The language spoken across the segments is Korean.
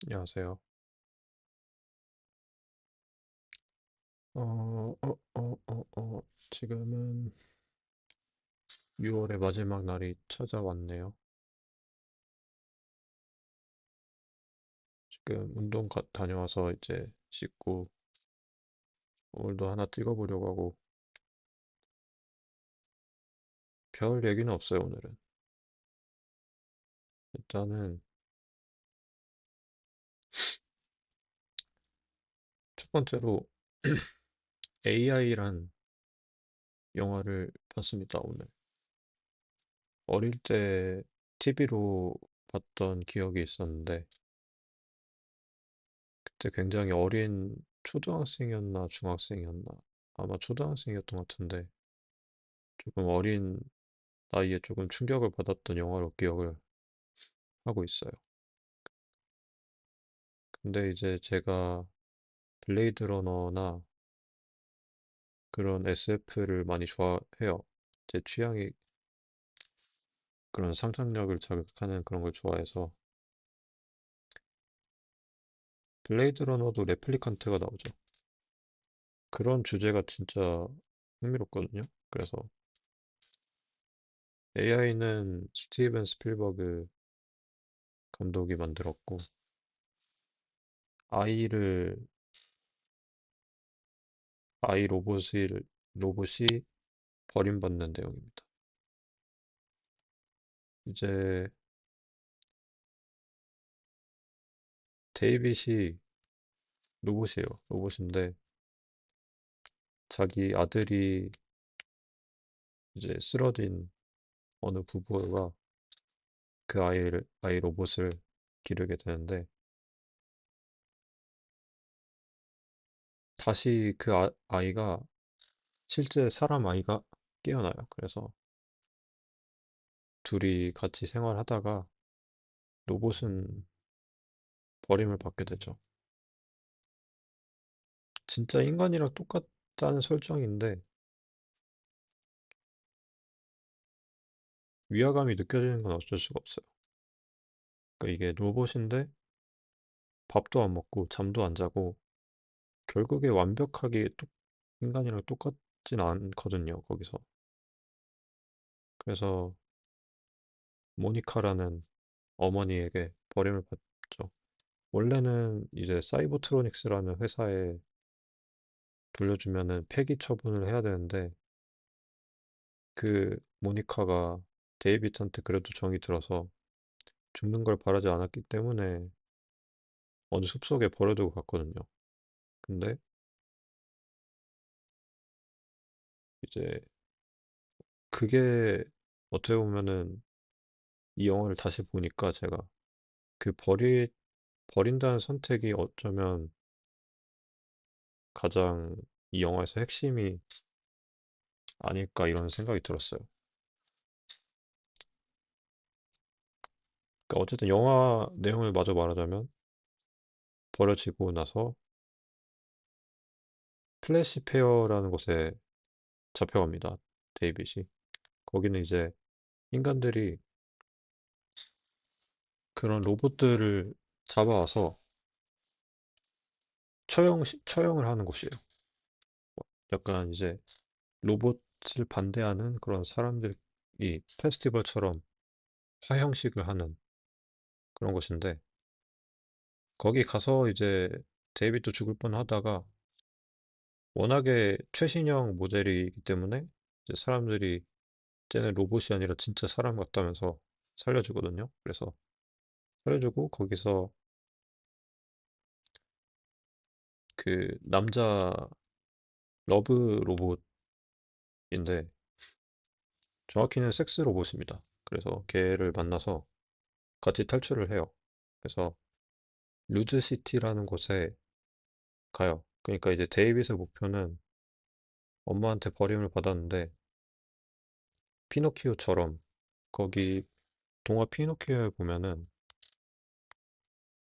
안녕하세요. 지금은 6월의 마지막 날이 찾아왔네요. 지금 다녀와서 이제 씻고 오늘도 하나 찍어보려고 하고 별 얘기는 없어요, 오늘은. 일단은 첫 번째로 AI란 영화를 봤습니다, 오늘. 어릴 때 TV로 봤던 기억이 있었는데 그때 굉장히 어린 초등학생이었나 중학생이었나 아마 초등학생이었던 것 같은데 조금 어린 나이에 조금 충격을 받았던 영화로 기억을 하고 있어요. 근데 이제 제가 블레이드 러너나 그런 SF를 많이 좋아해요. 제 취향이 그런 상상력을 자극하는 그런 걸 좋아해서 블레이드 러너도 레플리칸트가 나오죠. 그런 주제가 진짜 흥미롭거든요. 그래서 AI는 스티븐 스필버그 감독이 만들었고 아이를 아이 로봇이 버림받는 내용입니다. 이제 데이빗이 로봇이에요. 로봇인데 자기 아들이 이제 쓰러진 어느 부부가 그 아이 로봇을 기르게 되는데 다시 그 아이가 실제 사람 아이가 깨어나요. 그래서 둘이 같이 생활하다가 로봇은 버림을 받게 되죠. 진짜 인간이랑 똑같다는 설정인데 위화감이 느껴지는 건 어쩔 수가 없어요. 그러니까 이게 로봇인데 밥도 안 먹고 잠도 안 자고 결국에 완벽하게 인간이랑 똑같진 않거든요, 거기서. 그래서 모니카라는 어머니에게 버림을 받죠. 원래는 이제 사이버트로닉스라는 회사에 돌려주면은 폐기 처분을 해야 되는데 그 모니카가 데이빗한테 그래도 정이 들어서 죽는 걸 바라지 않았기 때문에 어느 숲속에 버려두고 갔거든요. 근데 이제 그게 어떻게 보면은 이 영화를 다시 보니까 제가 그 버린다는 선택이 어쩌면 가장 이 영화에서 핵심이 아닐까 이런 생각이 들었어요. 그러니까 어쨌든 영화 내용을 마저 말하자면 버려지고 나서 플래시 페어라는 곳에 잡혀갑니다. 데이빗이. 거기는 이제 인간들이 그런 로봇들을 잡아와서 처형을 하는 곳이에요. 약간 이제 로봇을 반대하는 그런 사람들이 페스티벌처럼 화형식을 하는 그런 곳인데 거기 가서 이제 데이빗도 죽을 뻔하다가 워낙에 최신형 모델이기 때문에 이제 사람들이 쟤는 로봇이 아니라 진짜 사람 같다면서 살려주거든요. 그래서 살려주고 거기서 그 남자 러브 로봇인데 정확히는 섹스 로봇입니다. 그래서 걔를 만나서 같이 탈출을 해요. 그래서 루즈시티라는 곳에 가요. 그러니까 이제 데이빗의 목표는 엄마한테 버림을 받았는데 피노키오처럼 거기 동화 피노키오에 보면은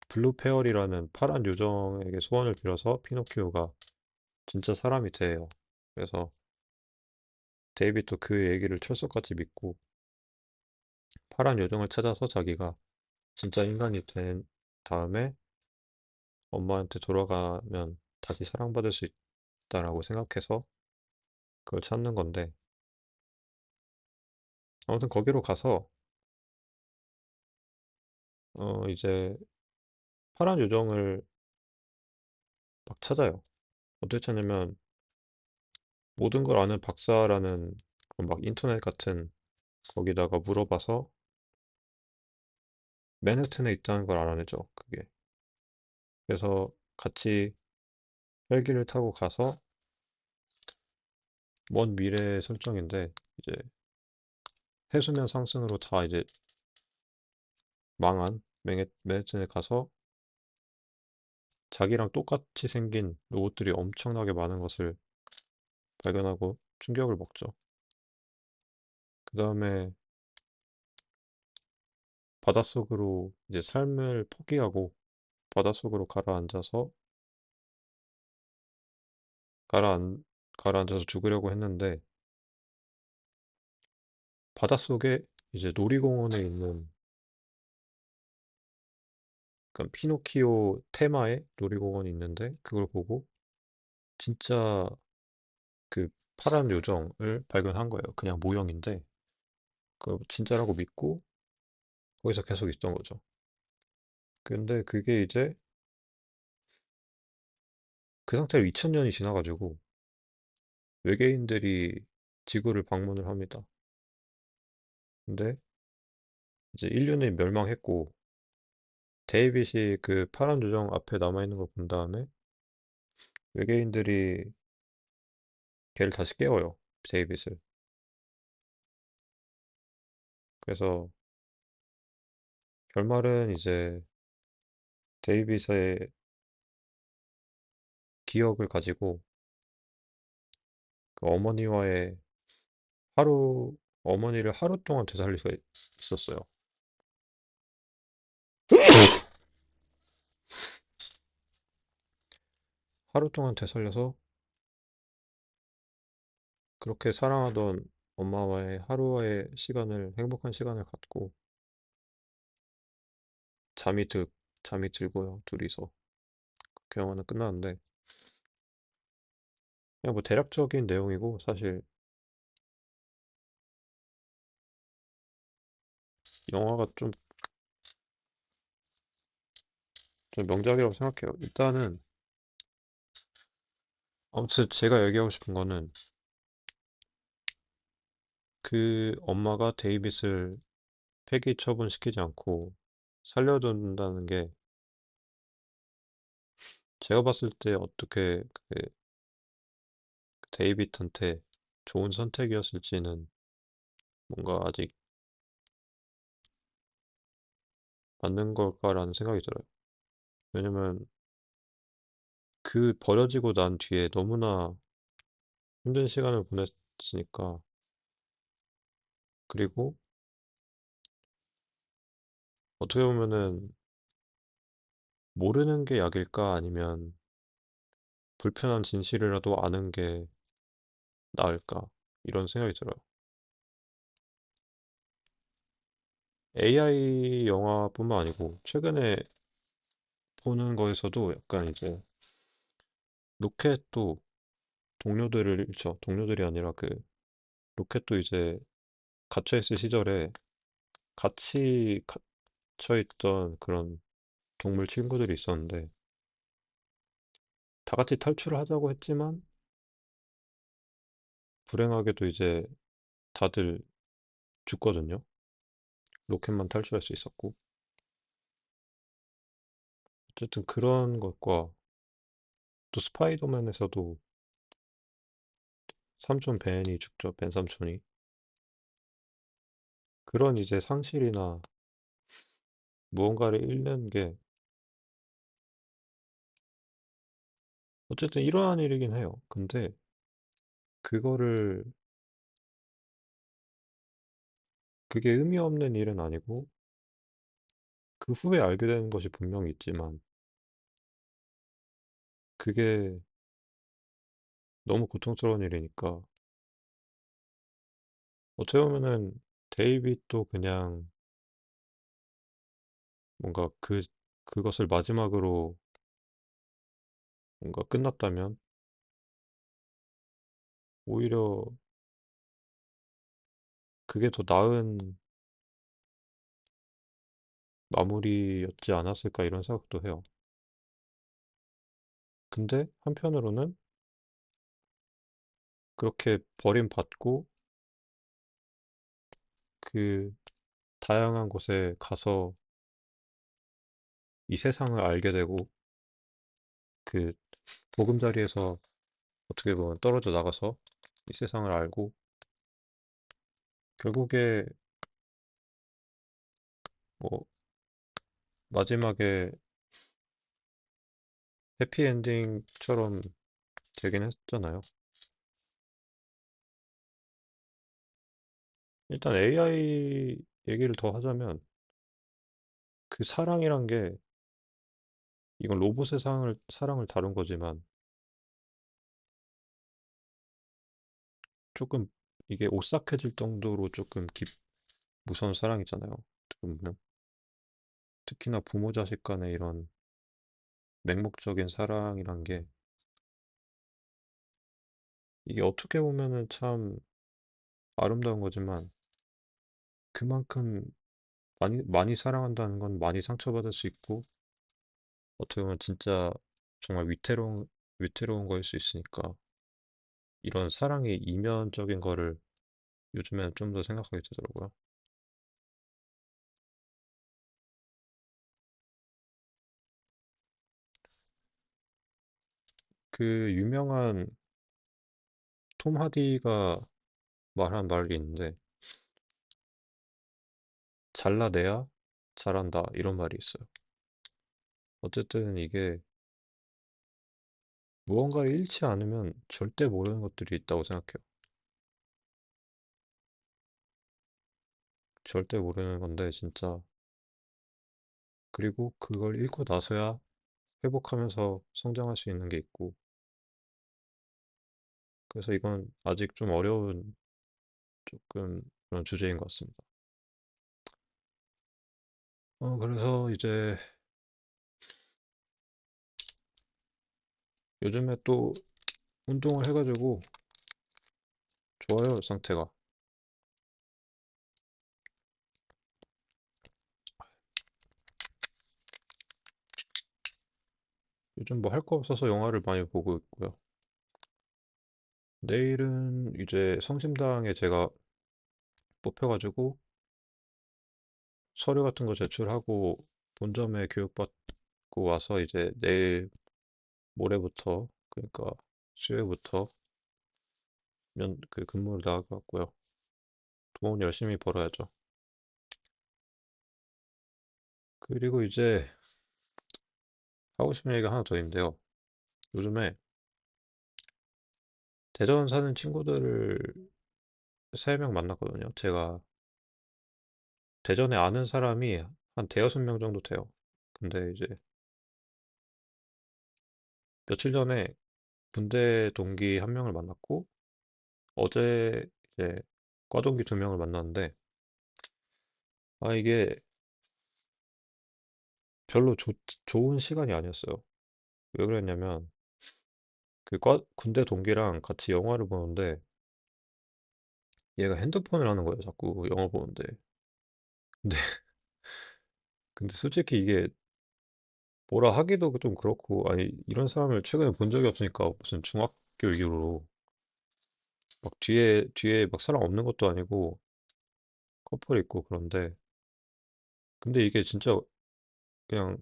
블루 페어리라는 파란 요정에게 소원을 빌어서 피노키오가 진짜 사람이 돼요. 그래서 데이빗도 그 얘기를 철석같이 믿고 파란 요정을 찾아서 자기가 진짜 인간이 된 다음에 엄마한테 돌아가면 다시 사랑받을 수 있다라고 생각해서 그걸 찾는 건데, 아무튼 거기로 가서, 이제 파란 요정을 막 찾아요. 어떻게 찾냐면, 모든 걸 아는 박사라는 그런 막 인터넷 같은 거기다가 물어봐서 맨해튼에 있다는 걸 알아내죠, 그게. 그래서 같이 헬기를 타고 가서 먼 미래의 설정인데, 이제 해수면 상승으로 다 이제 망한 맨해튼에 가서 자기랑 똑같이 생긴 로봇들이 엄청나게 많은 것을 발견하고 충격을 먹죠. 그 다음에 바닷속으로 이제 삶을 포기하고 바닷속으로 가라앉, 가라앉아서 죽으려고 했는데 바닷속에 이제 놀이공원에 있는 약간 피노키오 테마의 놀이공원이 있는데 그걸 보고 진짜 그 파란 요정을 발견한 거예요. 그냥 모형인데 그 진짜라고 믿고 거기서 계속 있던 거죠. 근데 그게 이제 그 상태로 2000년이 지나가지고 외계인들이 지구를 방문을 합니다. 근데 이제 인류는 멸망했고 데이빗이 그 파란 요정 앞에 남아있는 걸 본 다음에 외계인들이 걔를 다시 깨워요. 데이빗을. 그래서 결말은 이제 데이빗의 기억을 가지고 그 하루, 어머니를 하루 동안 되살릴 수 있었어요. 하루 동안 되살려서 그렇게 사랑하던 엄마와의 하루의 시간을, 행복한 시간을 갖고 잠이 들, 잠이 들고요. 둘이서. 그 영화는 끝나는데 그냥 뭐 대략적인 내용이고 사실 영화가 좀 명작이라고 생각해요. 일단은 아무튼 제가 얘기하고 싶은 거는 그 엄마가 데이빗을 폐기 처분시키지 않고 살려둔다는 게 제가 봤을 때 어떻게 그 데이빗한테 좋은 선택이었을지는 뭔가 아직 맞는 걸까라는 생각이 들어요. 왜냐면 그 버려지고 난 뒤에 너무나 힘든 시간을 보냈으니까. 그리고 어떻게 보면은 모르는 게 약일까 아니면 불편한 진실이라도 아는 게 나을까 이런 생각이 들어요. AI 영화뿐만 아니고 최근에 보는 거에서도 약간 이제 로켓도 동료들을 잃죠. 동료들이 아니라 그 로켓도 이제 갇혀있을 시절에 같이 갇혀있던 그런 동물 친구들이 있었는데 다 같이 탈출을 하자고 했지만 불행하게도 이제 다들 죽거든요. 로켓만 탈출할 수 있었고. 어쨌든 그런 것과 또 스파이더맨에서도 삼촌 벤이 죽죠. 벤 삼촌이. 그런 이제 상실이나 무언가를 잃는 게 어쨌든 일어난 일이긴 해요. 근데 그거를 그게 의미 없는 일은 아니고 그 후에 알게 되는 것이 분명히 있지만 그게 너무 고통스러운 일이니까 어떻게 보면은 데이빗도 그냥 뭔가 그것을 마지막으로 뭔가 끝났다면 오히려 그게 더 나은 마무리였지 않았을까 이런 생각도 해요. 근데 한편으로는 그렇게 버림받고 그 다양한 곳에 가서 이 세상을 알게 되고 그 보금자리에서 어떻게 보면 떨어져 나가서 이 세상을 알고 결국에 뭐 마지막에 해피엔딩처럼 되긴 했잖아요. 일단 AI 얘기를 더 하자면 그 사랑이란 게 이건 로봇의 사랑을 다룬 거지만 조금 이게 오싹해질 정도로 조금 무서운 사랑이잖아요. 어떻게 보면 특히나 부모 자식 간의 이런 맹목적인 사랑이란 게 이게 어떻게 보면은 참 아름다운 거지만 그만큼 많이 사랑한다는 건 많이 상처받을 수 있고 어떻게 보면 진짜 정말 위태로운 거일 수 있으니까 이런 사랑의 이면적인 거를 요즘에는 좀 더 생각하게 되더라고요. 그 유명한 톰 하디가 말한 말이 있는데 잘라내야 잘한다 이런 말이 있어요. 어쨌든 이게 무언가를 잃지 않으면 절대 모르는 것들이 있다고 생각해요. 절대 모르는 건데 진짜 그리고 그걸 잃고 나서야 회복하면서 성장할 수 있는 게 있고 그래서 이건 아직 좀 어려운 조금 그런 주제인 것 같습니다. 그래서 이제 요즘에 또 운동을 해가지고 좋아요, 상태가. 요즘 뭐 할 거 없어서 영화를 많이 보고 있고요. 내일은 이제 성심당에 제가 뽑혀가지고 서류 같은 거 제출하고 본점에 교육받고 와서 이제 내일 모레부터 그러니까 수요일부터 그 근무를 나가고요. 돈 열심히 벌어야죠. 그리고 이제 하고 싶은 얘기가 하나 더 있는데요. 요즘에 대전 사는 친구들을 3명 만났거든요. 제가 대전에 아는 사람이 한 대여섯 명 정도 돼요. 근데 이제 며칠 전에 군대 동기 한 명을 만났고 어제 이제 과동기 2명을 만났는데 이게 별로 좋은 시간이 아니었어요. 왜 그랬냐면 군대 동기랑 같이 영화를 보는데 얘가 핸드폰을 하는 거예요. 자꾸 영화 보는데. 근데 근데 솔직히 이게 뭐라 하기도 좀 그렇고 아니 이런 사람을 최근에 본 적이 없으니까 무슨 중학교 이후로 막 뒤에 막 사람 없는 것도 아니고 커플 있고 그런데 근데 이게 진짜 그냥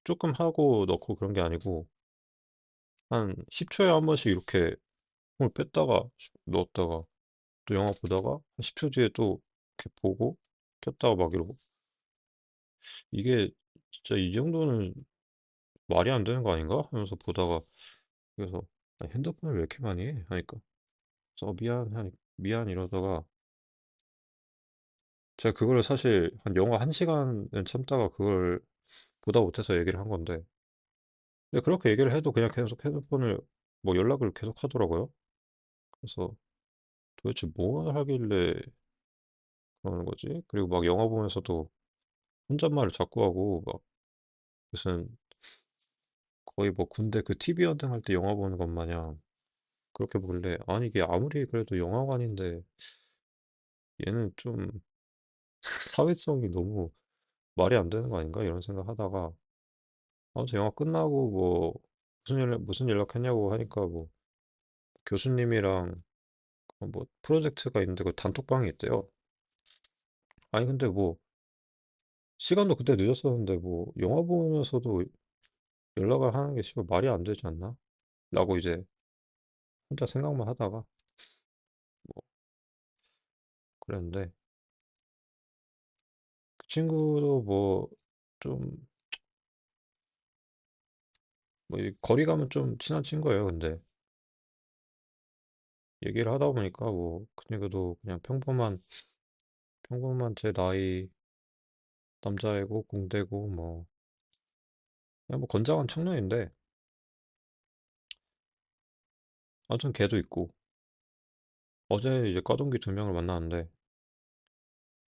조금 하고 넣고 그런 게 아니고 한 10초에 한 번씩 이렇게 폰을 뺐다가 넣었다가 또 영화 보다가 한 10초 뒤에 또 이렇게 보고 켰다가 막 이러고 이게 진짜 이 정도는 말이 안 되는 거 아닌가? 하면서 보다가 그래서 아니, 핸드폰을 왜 이렇게 많이 해? 하니까 그래서 미안 이러다가 제가 그거를 사실 한 영화 1시간은 참다가 그걸 보다 못해서 얘기를 한 건데 근데 그렇게 얘기를 해도 그냥 계속 핸드폰을 뭐 연락을 계속 하더라고요. 그래서 도대체 뭘 하길래 그러는 거지? 그리고 막 영화 보면서도 혼잣말을 자꾸 하고 막 무슨 거의 뭐 군대 그 TV 연등 할 때 영화 보는 것 마냥 그렇게 보길래 아니 이게 아무리 그래도 영화관인데 얘는 좀 사회성이 너무 말이 안 되는 거 아닌가 이런 생각 하다가 저 영화 끝나고 뭐 무슨 연락했냐고 하니까 뭐 교수님이랑 뭐 프로젝트가 있는데 그 단톡방이 있대요. 아니 근데 뭐 시간도 그때 늦었었는데 뭐 영화 보면서도 연락을 하는 게 씨발 말이 안 되지 않나? 라고 이제 혼자 생각만 하다가 뭐 그랬는데 그 친구도 뭐 좀 뭐 거리감은 좀 친한 친구예요. 근데 얘기를 하다 보니까 뭐 그 친구도 그냥 평범한 제 나이 남자애고 공대고 뭐 그냥 뭐 건장한 청년인데 아무튼 걔도 있고 어제 이제 과동기 두 명을 만났는데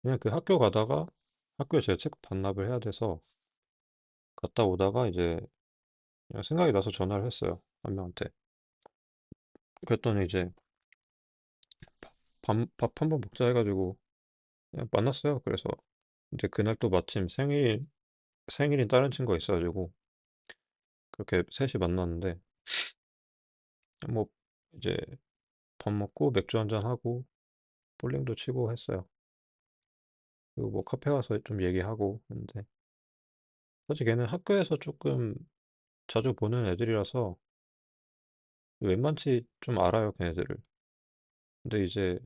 그냥 그 학교 가다가 학교에 제가 책 반납을 해야 돼서 갔다 오다가 이제 그냥 생각이 나서 전화를 했어요. 한 명한테. 그랬더니 이제 밥 한 번 먹자 해가지고 그냥 만났어요. 그래서 이제 그날 또 마침 생일인 다른 친구가 있어가지고 그렇게 셋이 만났는데 뭐 이제 밥 먹고 맥주 한잔 하고 볼링도 치고 했어요. 그리고 뭐 카페 가서 좀 얘기하고 했는데 사실 걔는 학교에서 조금 자주 보는 애들이라서 웬만치 좀 알아요, 걔네들을. 근데 이제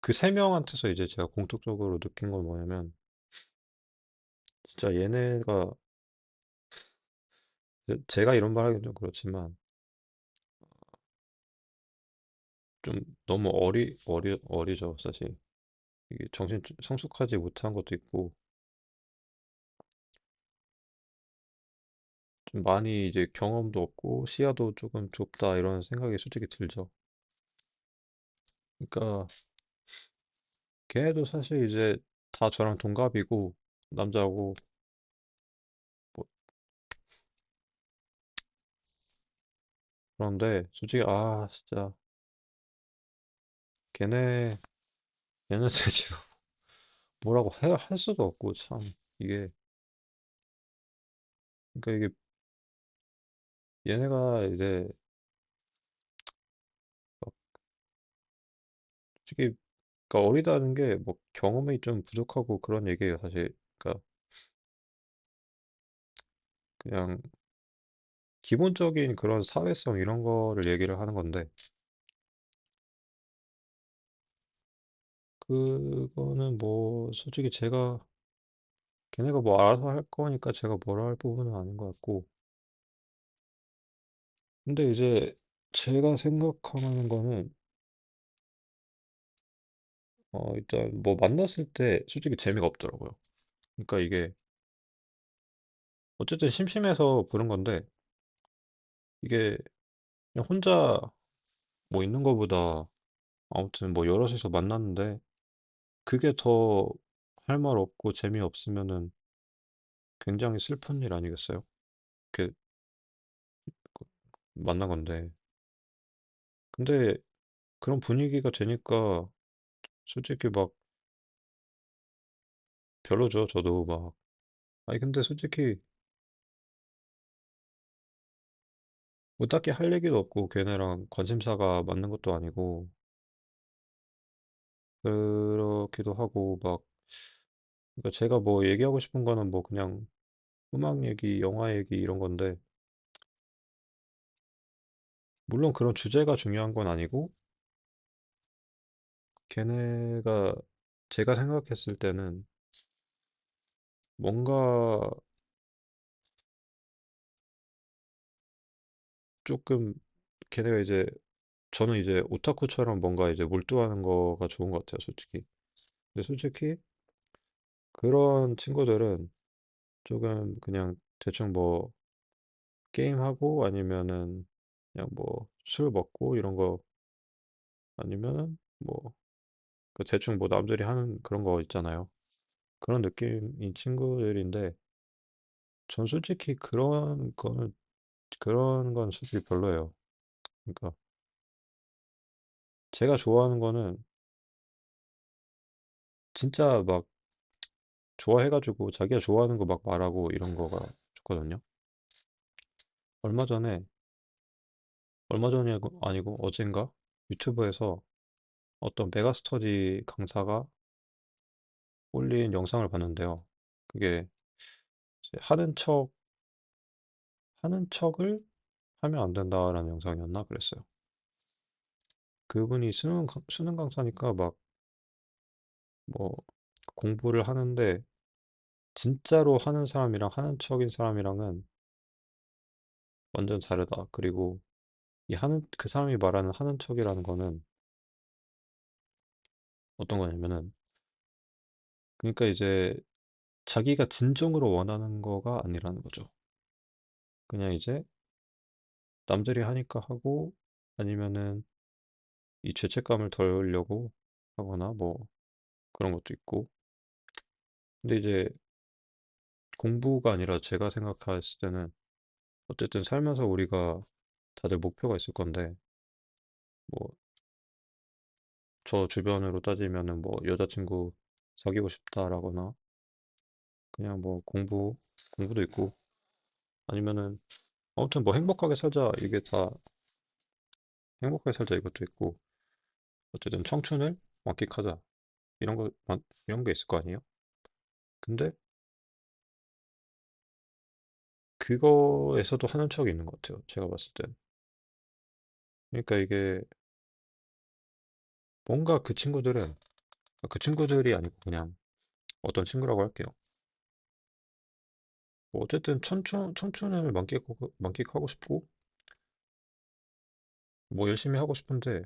그 세 명한테서 이제 제가 공통적으로 느낀 건 뭐냐면 진짜 얘네가 제가 이런 말 하긴 좀 그렇지만 좀 너무 어리죠, 사실. 이게 정신 성숙하지 못한 것도 있고 좀 많이 이제 경험도 없고 시야도 조금 좁다 이런 생각이 솔직히 들죠. 그러니까 걔네도 사실 이제 다 저랑 동갑이고 남자고 뭐 그런데 솔직히 진짜 걔네 얘네들 지금 뭐라고 할 수도 없고 참 이게 그러니까 이게 얘네가 이제 막 솔직히 그러니까 어리다는 게 뭐 경험이 좀 부족하고 그런 얘기예요 사실. 그러니까 그냥 기본적인 그런 사회성 이런 거를 얘기를 하는 건데 그거는 뭐 솔직히 제가 걔네가 뭐 알아서 할 거니까 제가 뭐라 할 부분은 아닌 것 같고 근데 이제 제가 생각하는 거는 일단 뭐 만났을 때 솔직히 재미가 없더라고요. 그러니까 이게 어쨌든 심심해서 부른 건데 이게 그냥 혼자 뭐 있는 거보다 아무튼 뭐 여럿이서 만났는데 그게 더 할 말 없고 재미없으면은 굉장히 슬픈 일 아니겠어요? 이렇게 만난 건데. 근데 그런 분위기가 되니까 솔직히 막 별로죠. 저도 막. 아니 근데 솔직히 뭐 딱히 할 얘기도 없고 걔네랑 관심사가 맞는 것도 아니고 그렇기도 하고 막 그러니까 제가 뭐 얘기하고 싶은 거는 뭐 그냥 음악 얘기, 영화 얘기 이런 건데 물론 그런 주제가 중요한 건 아니고 걔네가 제가 생각했을 때는 뭔가 조금 걔네가 이제 저는 이제 오타쿠처럼 뭔가 이제 몰두하는 거가 좋은 것 같아요, 솔직히. 근데 솔직히 그런 친구들은 조금 그냥 대충 뭐 게임하고 아니면은 그냥 뭐 술 먹고 이런 거 아니면은 뭐 그 대충 뭐 남들이 하는 그런 거 있잖아요. 그런 느낌인 친구들인데 전 솔직히 그런 건 솔직히 별로예요. 그러니까 제가 좋아하는 거는 진짜 막 좋아해가지고 자기가 좋아하는 거 막 말하고 이런 거가 좋거든요. 얼마 전에, 얼마 전이 아니고 어젠가 유튜브에서 어떤 메가스터디 강사가 올린 영상을 봤는데요. 그게 이제 하는 척을 하면 안 된다라는 영상이었나 그랬어요. 그분이 수능 강사니까 막 뭐 공부를 하는데 진짜로 하는 사람이랑 하는 척인 사람이랑은 완전 다르다. 그리고 그 사람이 말하는 하는 척이라는 거는 어떤 거냐면은 그러니까 이제 자기가 진정으로 원하는 거가 아니라는 거죠. 그냥 이제 남들이 하니까 하고 아니면은 이 죄책감을 덜려고 하거나 뭐 그런 것도 있고. 근데 이제 공부가 아니라 제가 생각했을 때는 어쨌든 살면서 우리가 다들 목표가 있을 건데 뭐 저 주변으로 따지면은 뭐 여자친구 사귀고 싶다라거나 그냥 뭐 공부도 있고 아니면은 아무튼 뭐 행복하게 살자 이게 다 행복하게 살자 이것도 있고 어쨌든 청춘을 만끽하자 이런 게 있을 거 아니에요? 근데 그거에서도 하는 척이 있는 것 같아요. 제가 봤을 땐. 그러니까 이게 뭔가 그 친구들이 아니고 그냥 어떤 친구라고 할게요. 뭐 어쨌든 청춘을 만끽하고 싶고 뭐 열심히 하고 싶은데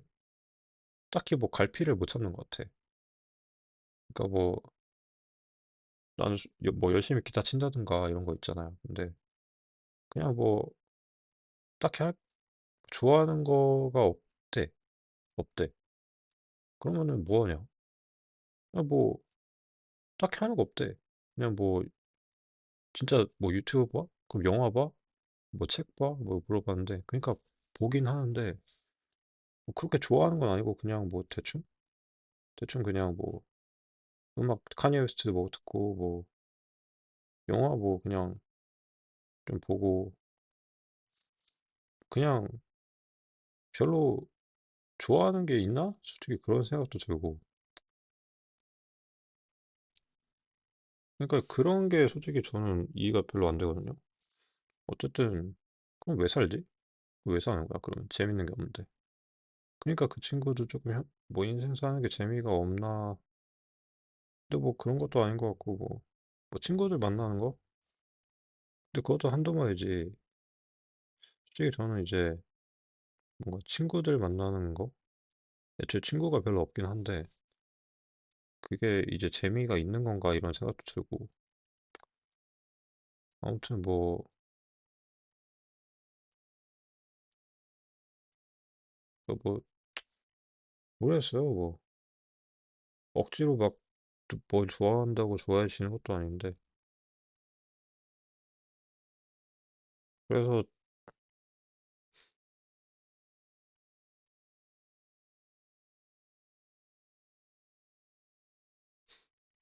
딱히 뭐 갈피를 못 잡는 것 같아. 그러니까 뭐 나는 뭐 열심히 기타 친다든가 이런 거 있잖아요. 근데 그냥 뭐 딱히 좋아하는 거가 없대. 그러면은 뭐 하냐? 그냥 뭐 딱히 하는 거 없대. 그냥 뭐 진짜 뭐 유튜브 봐? 그럼 영화 봐? 뭐 책 봐? 뭐 물어봤는데 그러니까 보긴 하는데 뭐 그렇게 좋아하는 건 아니고 그냥 뭐 대충 그냥 뭐 음악 카니에 웨스트 뭐 듣고 뭐 영화 뭐 그냥 좀 보고 그냥 별로 좋아하는 게 있나? 솔직히 그런 생각도 들고 그러니까 그런 게 솔직히 저는 이해가 별로 안 되거든요. 어쨌든 그럼 왜 살지? 왜 사는 거야? 그러면 재밌는 게 없는데. 그러니까 그 친구도 조금 뭐 인생 사는 게 재미가 없나? 근데 뭐 그런 것도 아닌 것 같고 뭐 친구들 만나는 거? 근데 그것도 한두 번이지. 솔직히 저는 이제 뭔가 친구들 만나는 거? 애초에 친구가 별로 없긴 한데 그게 이제 재미가 있는 건가 이런 생각도 들고 아무튼 뭐 모르겠어요. 뭐 억지로 막 뭘 좋아한다고 좋아해지는 것도 아닌데 그래서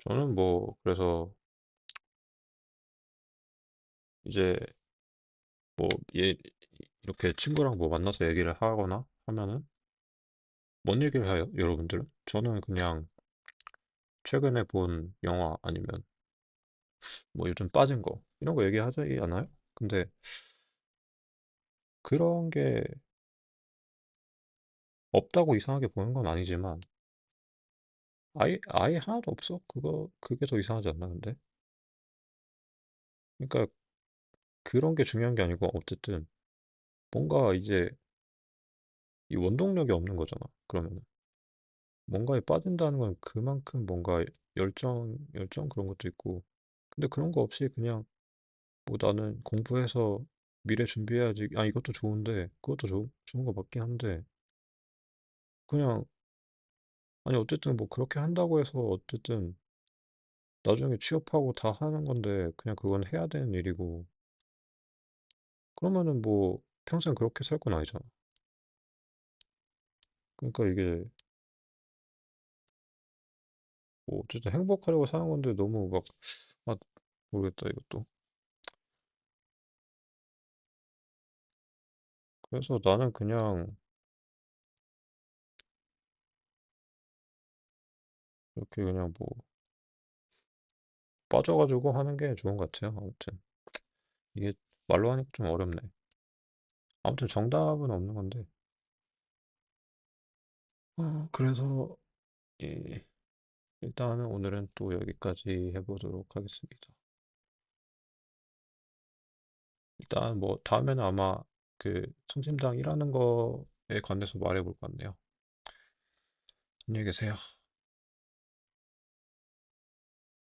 저는 뭐 그래서 이제 뭐 얘 이렇게 친구랑 뭐 만나서 얘기를 하거나 하면은 뭔 얘기를 해요, 여러분들은? 저는 그냥 최근에 본 영화 아니면 뭐 요즘 빠진 거 이런 거 얘기하지 않아요? 근데 그런 게 없다고 이상하게 보는 건 아니지만 아예 하나도 없어. 그게 더 이상하지 않나 근데? 그러니까 그런 게 중요한 게 아니고 어쨌든 뭔가 이제 이 원동력이 없는 거잖아. 그러면 뭔가에 빠진다는 건 그만큼 뭔가 열정 그런 것도 있고. 근데 그런 거 없이 그냥 뭐 나는 공부해서 미래 준비해야지. 아, 이것도 좋은데, 그것도 좋은 거 맞긴 한데, 그냥, 아니, 어쨌든 뭐 그렇게 한다고 해서 어쨌든 나중에 취업하고 다 하는 건데 그냥 그건 해야 되는 일이고 그러면은 뭐 평생 그렇게 살 건 아니잖아. 그러니까 이게 뭐 어쨌든 행복하려고 사는 건데 너무 막 아, 모르겠다 이것도. 그래서 나는 그냥 이렇게 그냥 뭐 빠져가지고 하는 게 좋은 것 같아요. 아무튼 이게 말로 하니까 좀 어렵네. 아무튼 정답은 없는 건데. 그래서 예, 일단은 오늘은 또 여기까지 해보도록 하겠습니다. 일단 뭐 다음에는 아마 그 성심당 일하는 거에 관해서 말해볼 것 같네요. 안녕히 계세요.